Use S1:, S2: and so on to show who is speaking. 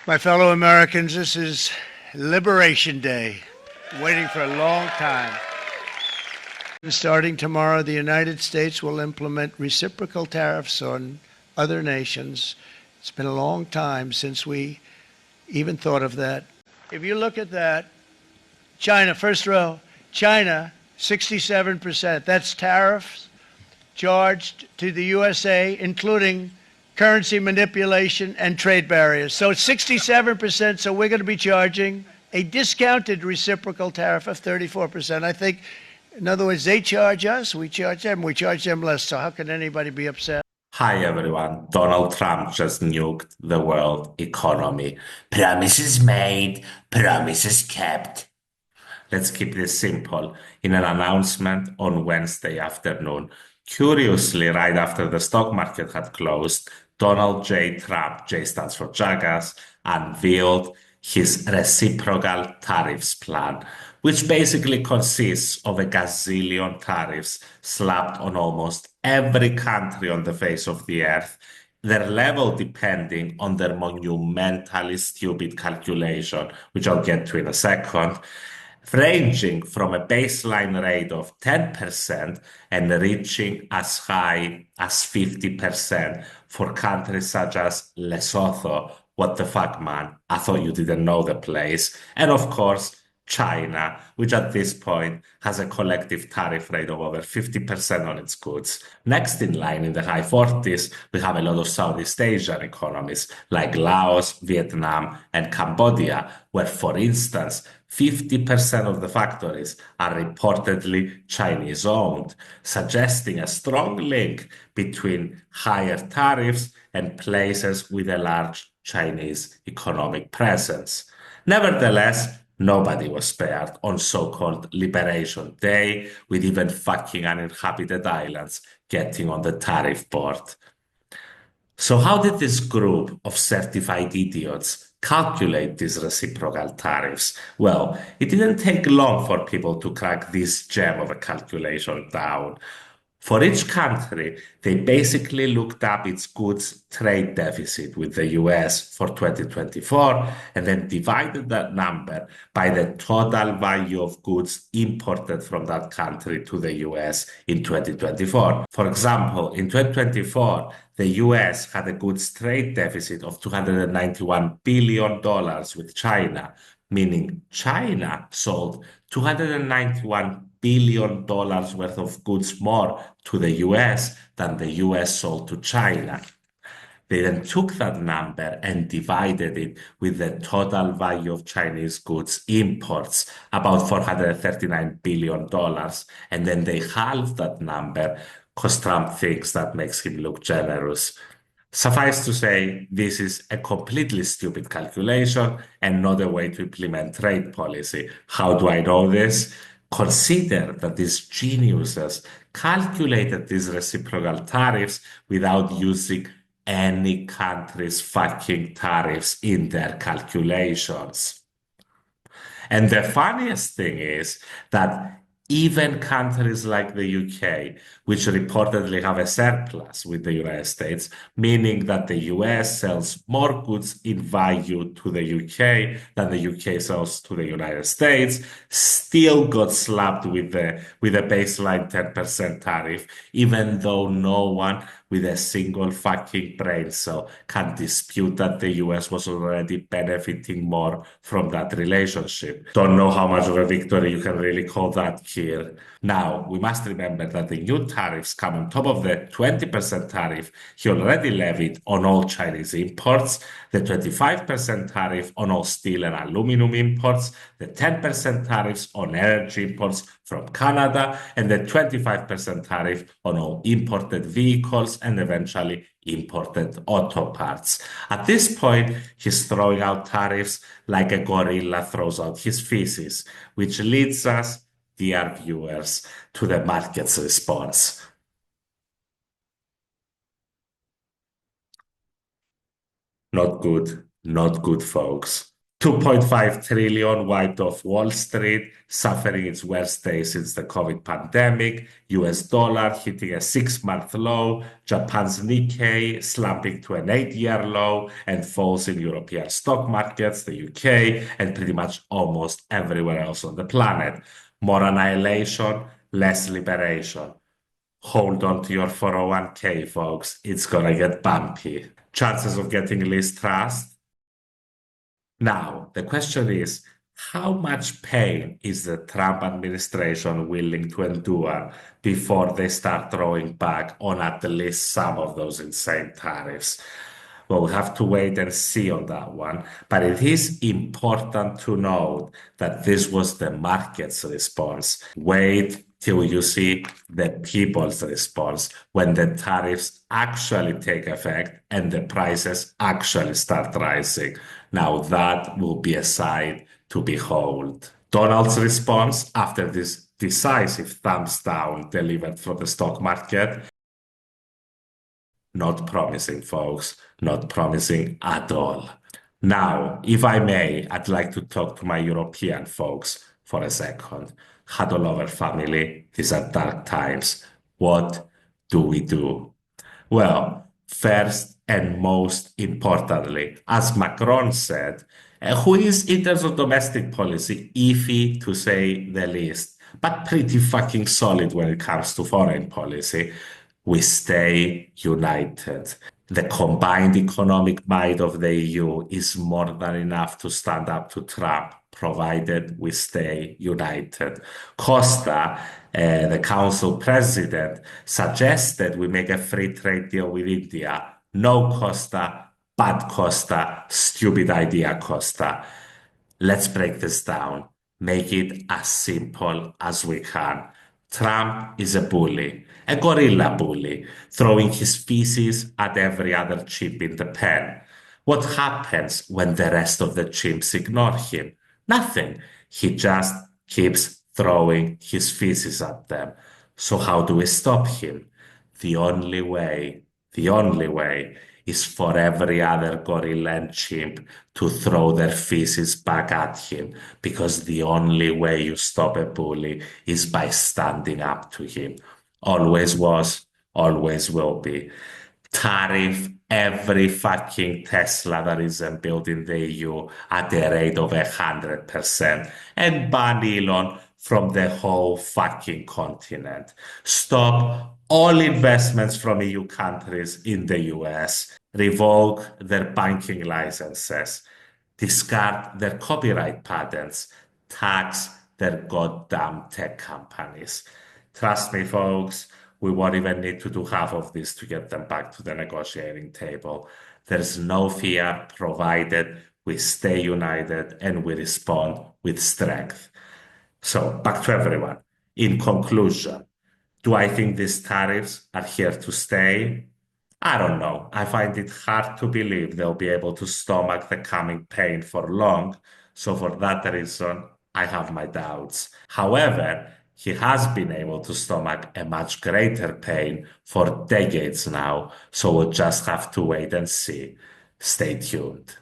S1: My fellow Americans, this is Liberation Day. Waiting for a long time. Starting tomorrow, the United States will implement reciprocal tariffs on other nations. It's been a long time since we even thought of that. If you look at that, China, first row, China, 67%. That's tariffs charged to the USA, including currency manipulation and trade barriers. So it's 67%, so we're going to be charging a discounted reciprocal tariff of 34%. I think, in other words, they charge us, we charge them less. So how can anybody be upset?
S2: Hi everyone, Donald Trump just nuked the world economy. Promises made, promises kept. Let's keep this simple. In an announcement on Wednesday afternoon, curiously, right after the stock market had closed, Donald J. Trump, J stands for Jackass, unveiled his reciprocal tariffs plan, which basically consists of a gazillion tariffs slapped on almost every country on the face of the earth, their level depending on their monumentally stupid calculation, which I'll get to in a second, ranging from a baseline rate of 10% and reaching as high as 50% for countries such as Lesotho. What the fuck, man? I thought you didn't know the place. And of course, China, which at this point has a collective tariff rate of over 50% on its goods. Next in line in the high 40s, we have a lot of Southeast Asian economies like Laos, Vietnam, and Cambodia, where, for instance, 50% of the factories are reportedly Chinese owned, suggesting a strong link between higher tariffs and places with a large Chinese economic presence. Nevertheless, nobody was spared on so-called Liberation Day, with even fucking uninhabited islands getting on the tariff board. So how did this group of certified idiots calculate these reciprocal tariffs? Well, it didn't take long for people to crack this gem of a calculation down. For each country, they basically looked up its goods trade deficit with the US for 2024 and then divided that number by the total value of goods imported from that country to the US in 2024. For example, in 2024, the US had a goods trade deficit of $291 billion with China, meaning China sold $291 billion worth of goods more to the US than the US sold to China. They then took that number and divided it with the total value of Chinese goods imports, about $439 billion, and then they halved that number because Trump thinks that makes him look generous. Suffice to say, this is a completely stupid calculation and not a way to implement trade policy. How do I know this? Consider that these geniuses calculated these reciprocal tariffs without using any country's fucking tariffs in their calculations. And the funniest thing is that even countries like the UK, which reportedly have a surplus with the United States, meaning that the US sells more goods in value to the UK than the UK sells to the United States, still got slapped with a baseline 10% tariff, even though no one with a single fucking brain cell can dispute that the US was already benefiting more from that relationship. Don't know how much of a victory you can really call that here. Now, we must remember that the new tariffs come on top of the 20% tariff he already levied on all Chinese imports, the 25% tariff on all steel and aluminum imports, the 10% tariffs on energy imports from Canada, and the 25% tariff on all imported vehicles and eventually imported auto parts. At this point, he's throwing out tariffs like a gorilla throws out his feces, which leads us, dear viewers, to the market's response. Not good, not good, folks. 2.5 trillion wiped off Wall Street, suffering its worst day since the COVID pandemic, US dollar hitting a 6-month low, Japan's Nikkei slumping to an 8-year low, and falls in European stock markets, the UK, and pretty much almost everywhere else on the planet. More annihilation, less liberation. Hold on to your 401k, folks. It's gonna get bumpy. Chances of getting least trust? Now, the question is, how much pain is the Trump administration willing to endure before they start throwing back on at least some of those insane tariffs? We'll have to wait and see on that one. But it is important to note that this was the market's response. Wait till you see the people's response when the tariffs actually take effect and the prices actually start rising. Now that will be a sight to behold. Donald's response after this decisive thumbs down delivered for the stock market. Not promising, folks. Not promising at all. Now, if I may, I'd like to talk to my European folks for a second. Huddle over, family. These are dark times. What do we do? Well, first and most importantly, as Macron said, who is in terms of domestic policy, iffy to say the least, but pretty fucking solid when it comes to foreign policy, we stay united. The combined economic might of the EU is more than enough to stand up to Trump, provided we stay united. Costa, the council president, suggested we make a free trade deal with India. No, Costa, bad Costa, stupid idea, Costa. Let's break this down. Make it as simple as we can. Trump is a bully, a gorilla bully, throwing his feces at every other chimp in the pen. What happens when the rest of the chimps ignore him? Nothing. He just keeps throwing his feces at them. So how do we stop him? The only way is for every other gorilla and chimp to throw their feces back at him, because the only way you stop a bully is by standing up to him. Always was, always will be. Tariff every fucking Tesla that isn't built in the EU at a rate of 100% and ban Elon from the whole fucking continent. Stop all investments from EU countries in the US. Revoke their banking licenses. Discard their copyright patents. Tax their goddamn tech companies. Trust me, folks, we won't even need to do half of this to get them back to the negotiating table. There's no fear, provided we stay united and we respond with strength. So, back to everyone. In conclusion, do I think these tariffs are here to stay? I don't know. I find it hard to believe they'll be able to stomach the coming pain for long. So, for that reason, I have my doubts. However, he has been able to stomach a much greater pain for decades now. So, we'll just have to wait and see. Stay tuned.